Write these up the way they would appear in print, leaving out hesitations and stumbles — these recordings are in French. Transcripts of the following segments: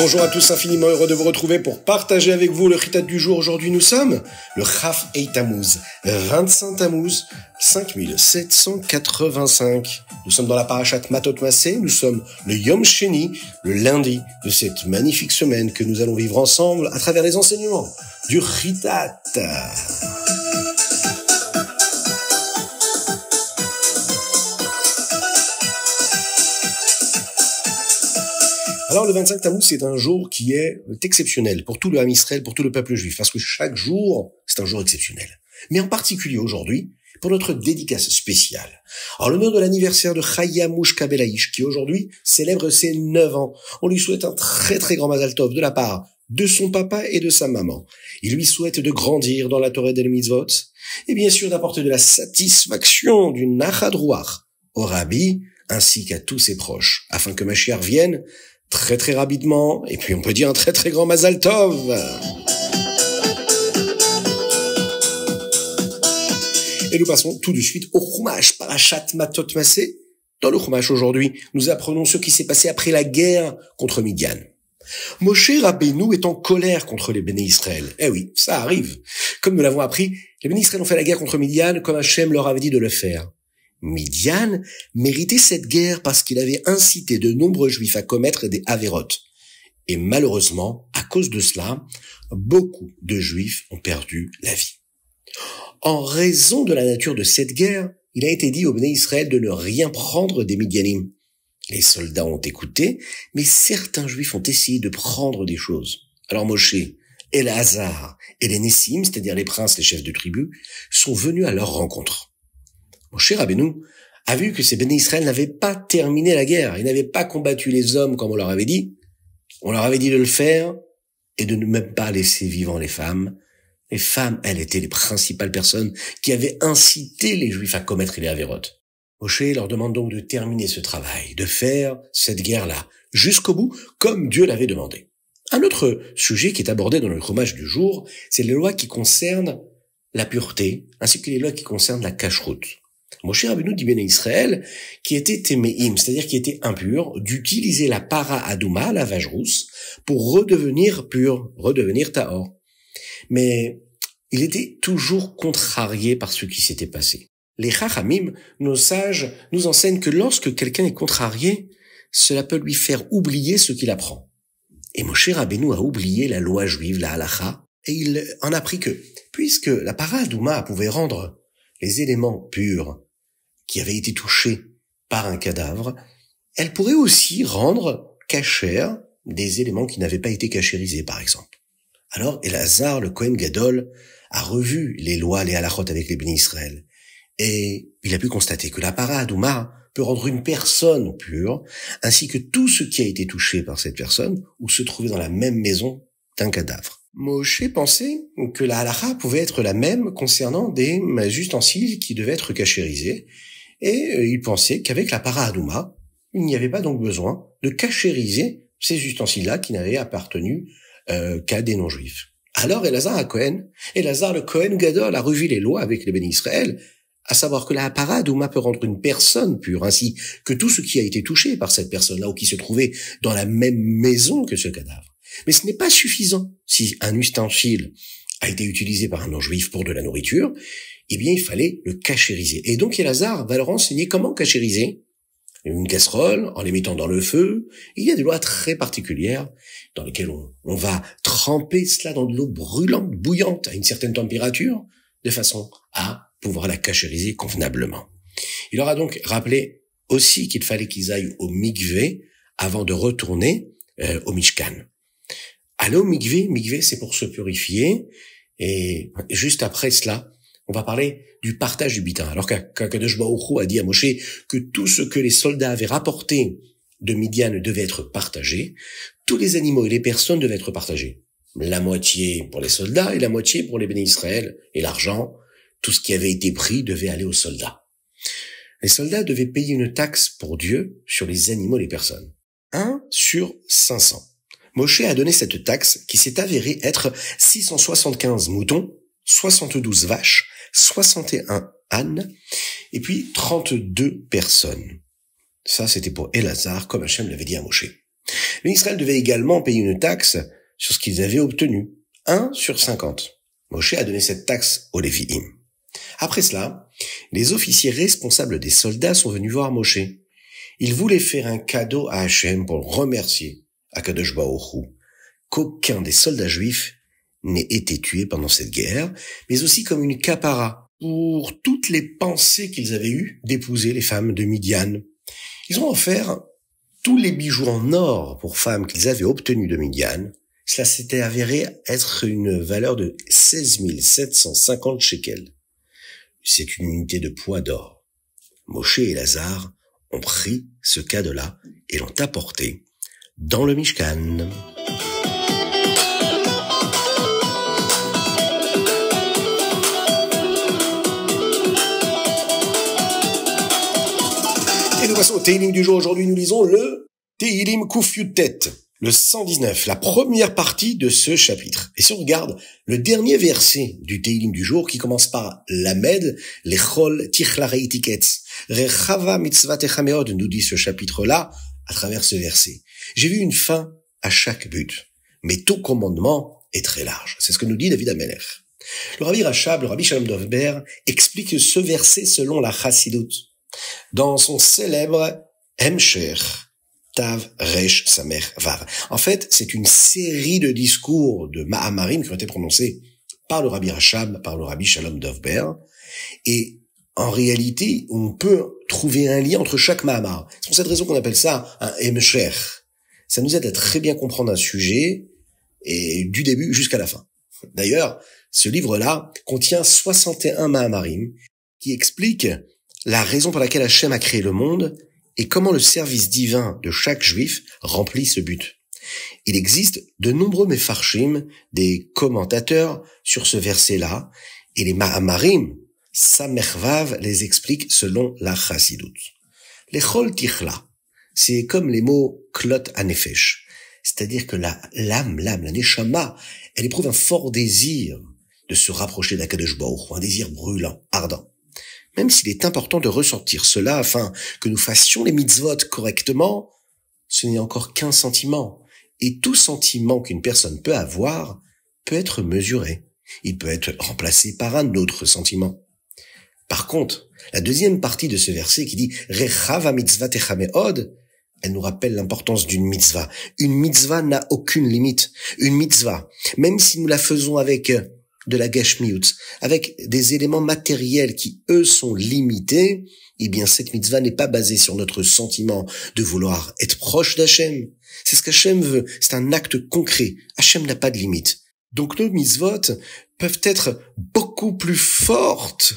Bonjour à tous, infiniment heureux de vous retrouver pour partager avec vous le chitat du jour. Aujourd'hui, nous sommes le Chaf Ei Tammuz, 25 Tammuz, 5785. Nous sommes dans la parashat Matot Masé, nous sommes le Yom Sheni, le lundi de cette magnifique semaine que nous allons vivre ensemble à travers les enseignements du chitat. Alors le 25 Tammuz, c'est un jour qui est exceptionnel pour tout le Ham Israël, pour tout le peuple juif, parce que chaque jour, c'est un jour exceptionnel. Mais en particulier aujourd'hui, pour notre dédicace spéciale. En l'honneur de l'anniversaire de Chaya Mouchka Belaïch, qui aujourd'hui célèbre ses 9 ans, on lui souhaite un très très grand Mazal Tov de la part de son papa et de sa maman. Il lui souhaite de grandir dans la Torah del Mitzvot, et bien sûr d'apporter de la satisfaction, du Nachad Ruach au Rabbi, ainsi qu'à tous ses proches, afin que Mashiach vienne très très rapidement, et puis on peut dire un très très grand Mazal Tov. Et nous passons tout de suite au Chumash, Parashat Matot Masé. Dans le Chumash aujourd'hui, nous apprenons ce qui s'est passé après la guerre contre Midian. Moshe Rabbeinu est en colère contre les Béné Israël. Eh oui, ça arrive. Comme nous l'avons appris, les Béné Israël ont fait la guerre contre Midian comme Hachem leur avait dit de le faire. Midian méritait cette guerre parce qu'il avait incité de nombreux juifs à commettre des avérotes. Et malheureusement, à cause de cela, beaucoup de juifs ont perdu la vie. En raison de la nature de cette guerre, il a été dit aux Béné Israël de ne rien prendre des Midianim. Les soldats ont écouté, mais certains juifs ont essayé de prendre des choses. Alors Moshe, Elazar et les Nessim, c'est-à-dire les princes, les chefs de tribu, sont venus à leur rencontre. Moshe Rabbeinu a vu que ces Béné Israël n'avaient pas terminé la guerre. Ils n'avaient pas combattu les hommes comme on leur avait dit. On leur avait dit de le faire et de ne même pas laisser vivants les femmes. Les femmes, elles, étaient les principales personnes qui avaient incité les Juifs à commettre les avérotes. Moshe leur demande donc de terminer ce travail, de faire cette guerre-là jusqu'au bout, comme Dieu l'avait demandé. Un autre sujet qui est abordé dans le Chumash du jour, c'est les lois qui concernent la pureté, ainsi que les lois qui concernent la cacheroute. Moshe Rabbeinu dit Béné Israël, qui était téméim, c'est-à-dire qui était impur, d'utiliser la para adouma, la vache rousse, pour redevenir pur, redevenir tahor. Mais il était toujours contrarié par ce qui s'était passé. Les chachamim, nos sages, nous enseignent que lorsque quelqu'un est contrarié, cela peut lui faire oublier ce qu'il apprend. Et Moshe Rabbeinu a oublié la loi juive, la halacha, et il en a appris que, puisque la para adouma pouvait rendre les éléments purs qui avaient été touchés par un cadavre, elle pourrait aussi rendre cachère des éléments qui n'avaient pas été cachérisés, par exemple. Alors, Elazar, le Kohen Gadol, a revu les lois, les halachot avec les Béné Israël, et il a pu constater que la para adouma peut rendre une personne pure, ainsi que tout ce qui a été touché par cette personne ou se trouver dans la même maison d'un cadavre. Moshe pensait que la halacha pouvait être la même concernant des ustensiles qui devaient être cachérisés, et il pensait qu'avec la para adouma, il n'y avait pas donc besoin de cachériser ces ustensiles-là qui n'avaient appartenu qu'à des non-juifs. Alors Elazar le Kohen Gadol a revu les lois avec les Béné Israël, à savoir que la para adouma peut rendre une personne pure, ainsi que tout ce qui a été touché par cette personne-là ou qui se trouvait dans la même maison que ce cadavre. Mais ce n'est pas suffisant. Si un ustensile a été utilisé par un non-juif pour de la nourriture, eh bien, il fallait le cachériser. Et donc, Elazar va leur enseigner comment cachériser une casserole en les mettant dans le feu. Il y a des lois très particulières dans lesquelles on va tremper cela dans de l'eau brûlante, bouillante, à une certaine température, de façon à pouvoir la cachériser convenablement. Il leur a donc rappelé aussi qu'il fallait qu'ils aillent au mikvé avant de retourner au Mishkan. Aller au mikvé, c'est pour se purifier, et juste après cela, on va parler du partage du bitin. Alors qu'Akadosh Baruch Hu a dit à Moshe que tout ce que les soldats avaient rapporté de Midian devait être partagé, tous les animaux et les personnes devaient être partagés. La moitié pour les soldats et la moitié pour les Béné Israël, et l'argent, tout ce qui avait été pris devait aller aux soldats. Les soldats devaient payer une taxe pour Dieu sur les animaux et les personnes. 1 sur 500. Moshe a donné cette taxe qui s'est avérée être 675 moutons, 72 vaches, 61 ânes, et puis 32 personnes. Ça, c'était pour Elazar, comme Hachem l'avait dit à Moshe. Mais Israël devait également payer une taxe sur ce qu'ils avaient obtenu, 1 sur 50. Moshe a donné cette taxe aux Lévi'im. Après cela, les officiers responsables des soldats sont venus voir Moshe. Ils voulaient faire un cadeau à Hachem pour le remercier, Akadosh Baruch Hu, qu'aucun des soldats juifs n'ait été tué pendant cette guerre, mais aussi comme une capara pour toutes les pensées qu'ils avaient eues d'épouser les femmes de Midian. Ils ont offert tous les bijoux en or pour femmes qu'ils avaient obtenus de Midian. Cela s'était avéré être une valeur de 16 750 shekels. C'est une unité de poids d'or. Moshe et Lazare ont pris ce cadeau-là et l'ont apporté dans le Mishkan. Et nous passons au Tehillim du jour. Aujourd'hui, nous lisons le Tehillim Kuf Yutet, le 119, la première partie de ce chapitre. Et si on regarde le dernier verset du Tehillim du jour, qui commence par Lamed, Lechol Tichlarei Tiketz, Rechava Mitzvatecha Meod, nous dit ce chapitre-là, à travers ce verset. J'ai vu une fin à chaque but, mais tout commandement est très large. C'est ce que nous dit David Amelech. Le Rabbi Rachab, le Rabbi Shalom Dovber, explique ce verset selon la Chassidut, dans son célèbre Hemsher, Tav, Resh, Samer, Vav. En fait, c'est une série de discours de Mahamarim qui ont été prononcés par le Rabbi Rachab, par le Rabbi Shalom Dovber. Et en réalité, on peut trouver un lien entre chaque Mahamar. C'est pour cette raison qu'on appelle ça un Hemsher. Ça nous aide à très bien comprendre un sujet, et du début jusqu'à la fin. D'ailleurs, ce livre-là contient 61 Mahamarim qui expliquent la raison pour laquelle Hachem a créé le monde et comment le service divin de chaque juif remplit ce but. Il existe de nombreux mefarshim, des commentateurs sur ce verset-là, et les Mahamarim, Samervav, les expliquent selon la Chassidut. Les Chol Tichla, c'est comme les mots Klot Anefesh, c'est-à-dire que l'âme, la Neshama, elle éprouve un fort désir de se rapprocher d'Akadosh Baruch Hu, un désir brûlant, ardent. Même s'il est important de ressentir cela afin que nous fassions les mitzvot correctement, ce n'est encore qu'un sentiment. Et tout sentiment qu'une personne peut avoir peut être mesuré. Il peut être remplacé par un autre sentiment. Par contre, la deuxième partie de ce verset qui dit « Rechava mitzvatecha meod », elle nous rappelle l'importance d'une mitzvah. Une mitzvah n'a aucune limite. Une mitzvah, même si nous la faisons avec de la gashmiut, avec des éléments matériels qui, eux, sont limités, eh bien, cette mitzvah n'est pas basée sur notre sentiment de vouloir être proche d'Hachem. C'est ce qu'Hachem veut. C'est un acte concret. Hachem n'a pas de limite. Donc, nos mitzvot peuvent être beaucoup plus fortes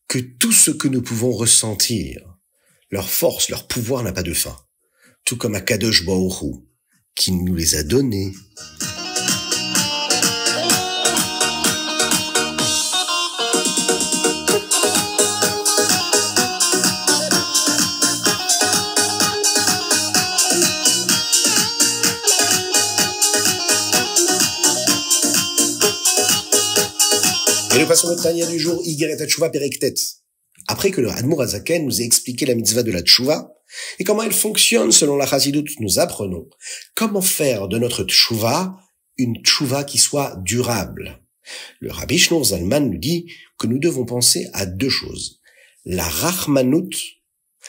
que tout ce que nous pouvons ressentir. Leur force, leur pouvoir n'a pas de fin. Tout comme Akadosh Baruch Hu, qui nous les a donnés. Et nous passons notre Tanya du jour, Igeret HaTshuva Perek-Tet. Après que le Admour HaZaken nous ait expliqué la mitzvah de la Tshuva, et comment elle fonctionne selon la Chassidut, nous apprenons comment faire de notre Tshuva une Tshuva qui soit durable. Le Rabbi Shneur Zalman nous dit que nous devons penser à deux choses. La Rachmanut,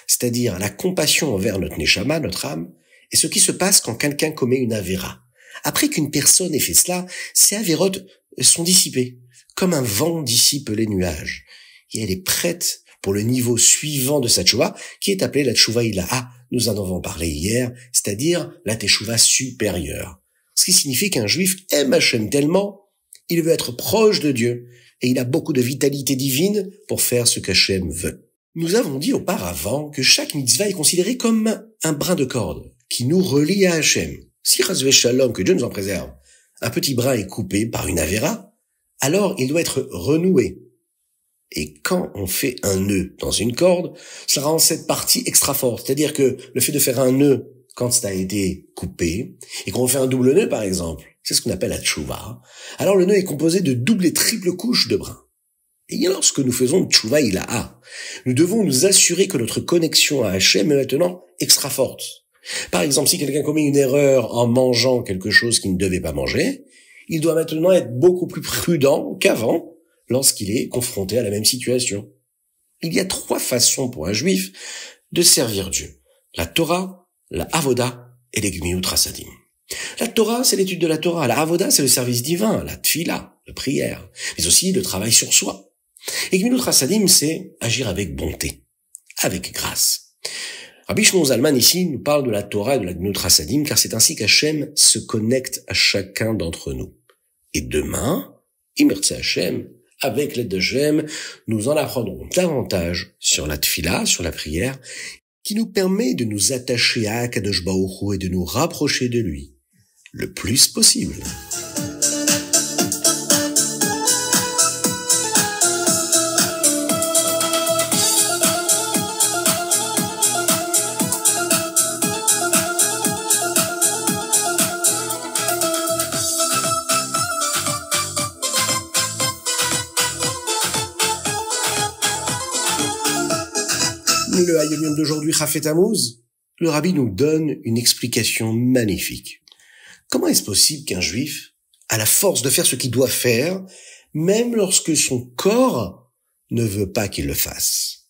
c'est-à-dire la compassion envers notre Neshama, notre âme, et ce qui se passe quand quelqu'un commet une Avera. Après qu'une personne ait fait cela, ces Avérotes sont dissipées, comme un vent dissipe les nuages. Et elle est prête pour le niveau suivant de sa tchouva, qui est appelée la tchouva ilaha. Nous en avons parlé hier, c'est-à-dire la teshuva supérieure. Ce qui signifie qu'un juif aime Hachem tellement, il veut être proche de Dieu, et il a beaucoup de vitalité divine pour faire ce qu'Hachem veut. Nous avons dit auparavant que chaque mitzvah est considéré comme un brin de corde, qui nous relie à Hachem. Si chas v'shalom, que Dieu nous en préserve, un petit brin est coupé par une avéra, alors il doit être renoué. Et quand on fait un nœud dans une corde, ça rend cette partie extra forte. C'est-à-dire que le fait de faire un nœud quand ça a été coupé, et qu'on fait un double nœud par exemple, c'est ce qu'on appelle la tchouva, alors le nœud est composé de double et triple couches de brins. Et lorsque nous faisons tchouva ilaha, nous devons nous assurer que notre connexion à Hachem est maintenant extra forte. Par exemple, si quelqu'un commet une erreur en mangeant quelque chose qu'il ne devait pas manger, il doit maintenant être beaucoup plus prudent qu'avant lorsqu'il est confronté à la même situation. Il y a 3 façons pour un juif de servir Dieu. La Torah, la Avoda et les Gmilut Chasadim. La Torah, c'est l'étude de la Torah. La Avoda, c'est le service divin, la Tfila, la prière, mais aussi le travail sur soi. Et Gmilut Chasadim, c'est agir avec bonté, avec grâce. Rabbi Shimon Zalman ici nous parle de la Torah et de la Gmilut Chasadim, car c'est ainsi qu'Hachem se connecte à chacun d'entre nous. Et demain, Imertse Hachem, avec l'aide d'Hachem, nous en apprendrons davantage sur la Tfila, sur la prière, qui nous permet de nous attacher à Akadosh Baruch Hu et de nous rapprocher de lui le plus possible. Le Hayom Yom d'aujourd'hui, Chafet Tammuz, le Rabbi nous donne une explication magnifique. Comment est-ce possible qu'un juif a la force de faire ce qu'il doit faire, même lorsque son corps ne veut pas qu'il le fasse?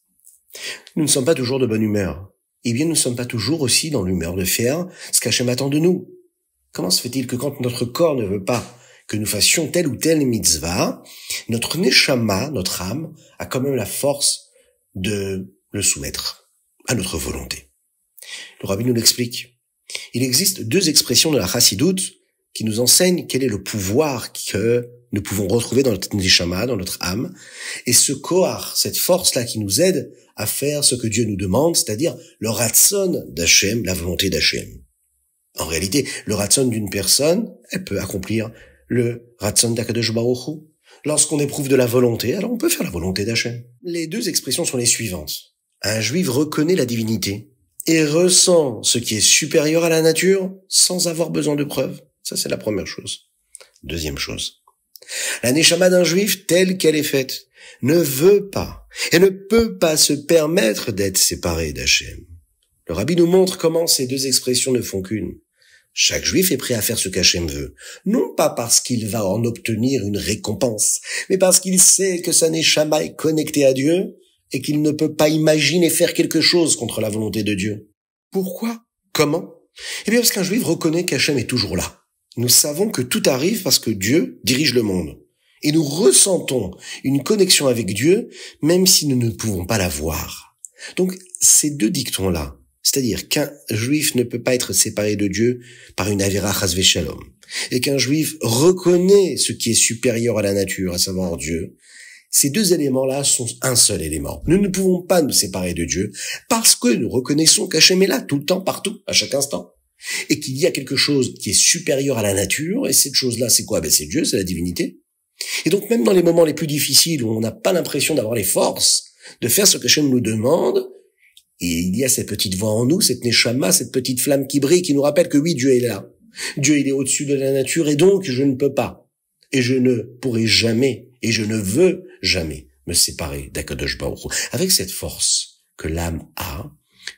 Nous ne sommes pas toujours de bonne humeur. Eh bien, nous ne sommes pas toujours aussi dans l'humeur de faire ce qu'Hachem attend de nous. Comment se fait-il que quand notre corps ne veut pas que nous fassions telle ou telle mitzvah, notre neshama, notre âme, a quand même la force de le soumettre à notre volonté? Le Rabbi nous l'explique. Il existe 2 expressions de la Chassidoute qui nous enseignent quel est le pouvoir que nous pouvons retrouver dans notre neshama, dans notre âme, et ce koar, cette force-là qui nous aide à faire ce que Dieu nous demande, c'est-à-dire le ratson d'Hachem, la volonté d'Hachem. En réalité, le ratson d'une personne, elle peut accomplir le ratson d'Akadosh Baruch Hu. Lorsqu'on éprouve de la volonté, alors on peut faire la volonté d'Hachem. Les 2 expressions sont les suivantes. Un juif reconnaît la divinité et ressent ce qui est supérieur à la nature sans avoir besoin de preuves. Ça, c'est la première chose. Deuxième chose. La neshama d'un juif, telle qu'elle est faite, ne veut pas et ne peut pas se permettre d'être séparée d'Hachem. Le Rabbi nous montre comment ces 2 expressions ne font qu'une. Chaque juif est prêt à faire ce qu'Hachem veut, non pas parce qu'il va en obtenir une récompense, mais parce qu'il sait que sa neshama est connectée à Dieu et qu'il ne peut pas imaginer faire quelque chose contre la volonté de Dieu. Pourquoi? Comment? Eh bien parce qu'un juif reconnaît qu'Hachem est toujours là. Nous savons que tout arrive parce que Dieu dirige le monde. Et nous ressentons une connexion avec Dieu, même si nous ne pouvons pas la voir. Donc, ces 2 dictons-là, c'est-à-dire qu'un juif ne peut pas être séparé de Dieu par une avera chas v'shalom, et qu'un juif reconnaît ce qui est supérieur à la nature, à savoir Dieu, ces 2 éléments-là sont un seul élément. Nous ne pouvons pas nous séparer de Dieu parce que nous reconnaissons qu'Hachem est là tout le temps, partout, à chaque instant. Et qu'il y a quelque chose qui est supérieur à la nature, et cette chose-là, c'est quoi? C'est Dieu, c'est la divinité. Et donc même dans les moments les plus difficiles où on n'a pas l'impression d'avoir les forces de faire ce qu'Hachem nous demande, et il y a cette petite voix en nous, cette neshama, cette petite flamme qui brille, qui nous rappelle que oui, Dieu est là. Dieu, il est au-dessus de la nature, et donc je ne peux pas. Et je ne pourrai jamais, et je ne veux jamais me séparer d'Akadosh Baruch Hu. Avec cette force que l'âme a,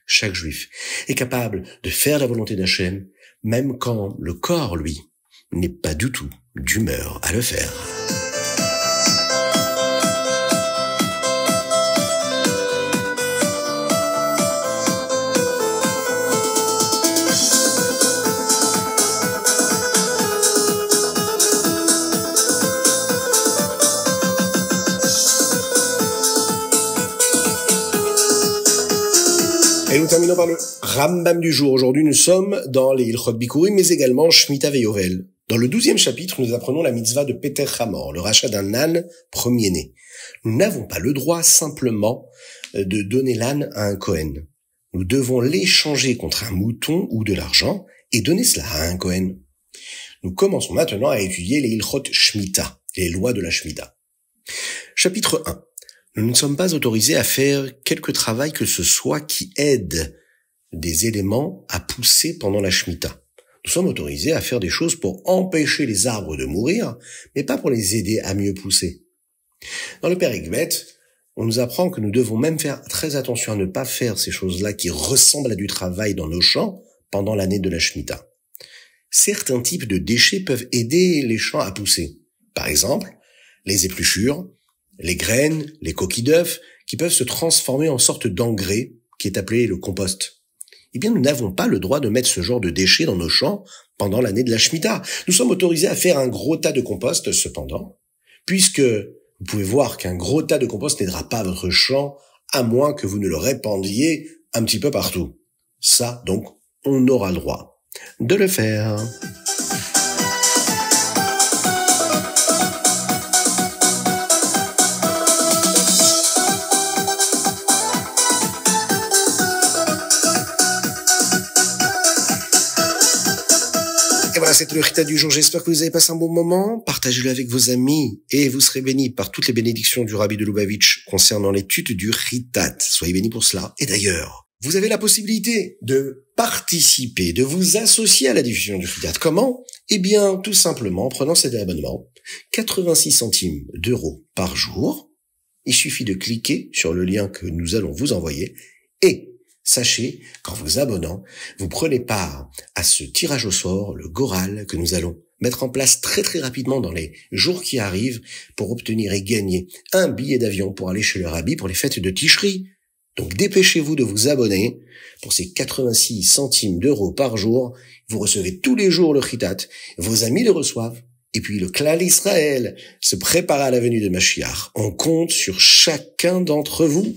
chaque juif est capable de faire la volonté d'Hachem, même quand le corps, lui, n'est pas du tout d'humeur à le faire. Et nous terminons par le Rambam du jour. Aujourd'hui, nous sommes dans les Ilchot Bikurim, mais également Shemitah Veyovel. Dans le 12e chapitre, nous apprenons la mitzvah de Peter Hamor, le rachat d'un âne premier-né. Nous n'avons pas le droit simplement de donner l'âne à un Kohen. Nous devons l'échanger contre un mouton ou de l'argent et donner cela à un Kohen. Nous commençons maintenant à étudier les Ilchot Shemitah, les lois de la Shemitah. Chapitre 1. Nous ne sommes pas autorisés à faire quelque travail que ce soit qui aide des éléments à pousser pendant la Shemitah. Nous sommes autorisés à faire des choses pour empêcher les arbres de mourir, mais pas pour les aider à mieux pousser. Dans le Pérek Bet, on nous apprend que nous devons même faire très attention à ne pas faire ces choses-là qui ressemblent à du travail dans nos champs, pendant l'année de la Shemitah. Certains types de déchets peuvent aider les champs à pousser. Par exemple, les épluchures, les graines, les coquilles d'œufs, qui peuvent se transformer en sorte d'engrais, qui est appelé le compost. Eh bien, nous n'avons pas le droit de mettre ce genre de déchets dans nos champs pendant l'année de la Shemitah. Nous sommes autorisés à faire un gros tas de compost, cependant, puisque vous pouvez voir qu'un gros tas de compost n'aidera pas votre champ, à moins que vous ne le répandiez un petit peu partout. Ça, donc, on aura le droit de le faire. Et voilà, c'était le Chita du jour. J'espère que vous avez passé un bon moment. Partagez-le avec vos amis et vous serez bénis par toutes les bénédictions du Rabbi de Lubavitch concernant l'étude du Chitat. Soyez bénis pour cela. Et d'ailleurs, vous avez la possibilité de participer, de vous associer à la diffusion du Chitat. Comment? Eh bien, tout simplement en prenant cet abonnement. 86 centimes d'euros par jour. Il suffit de cliquer sur le lien que nous allons vous envoyer et sachez qu'en vous abonnant, vous prenez part à ce tirage au sort, le Goral, que nous allons mettre en place très très rapidement dans les jours qui arrivent pour obtenir et gagner un billet d'avion pour aller chez le Rabbi pour les fêtes de Tishri. Donc dépêchez-vous de vous abonner pour ces 86 centimes d'euros par jour. Vous recevez tous les jours le Chitat, vos amis le reçoivent. Et puis le Klal Israël se prépare à la venue de Mashiach. On compte sur chacun d'entre vous.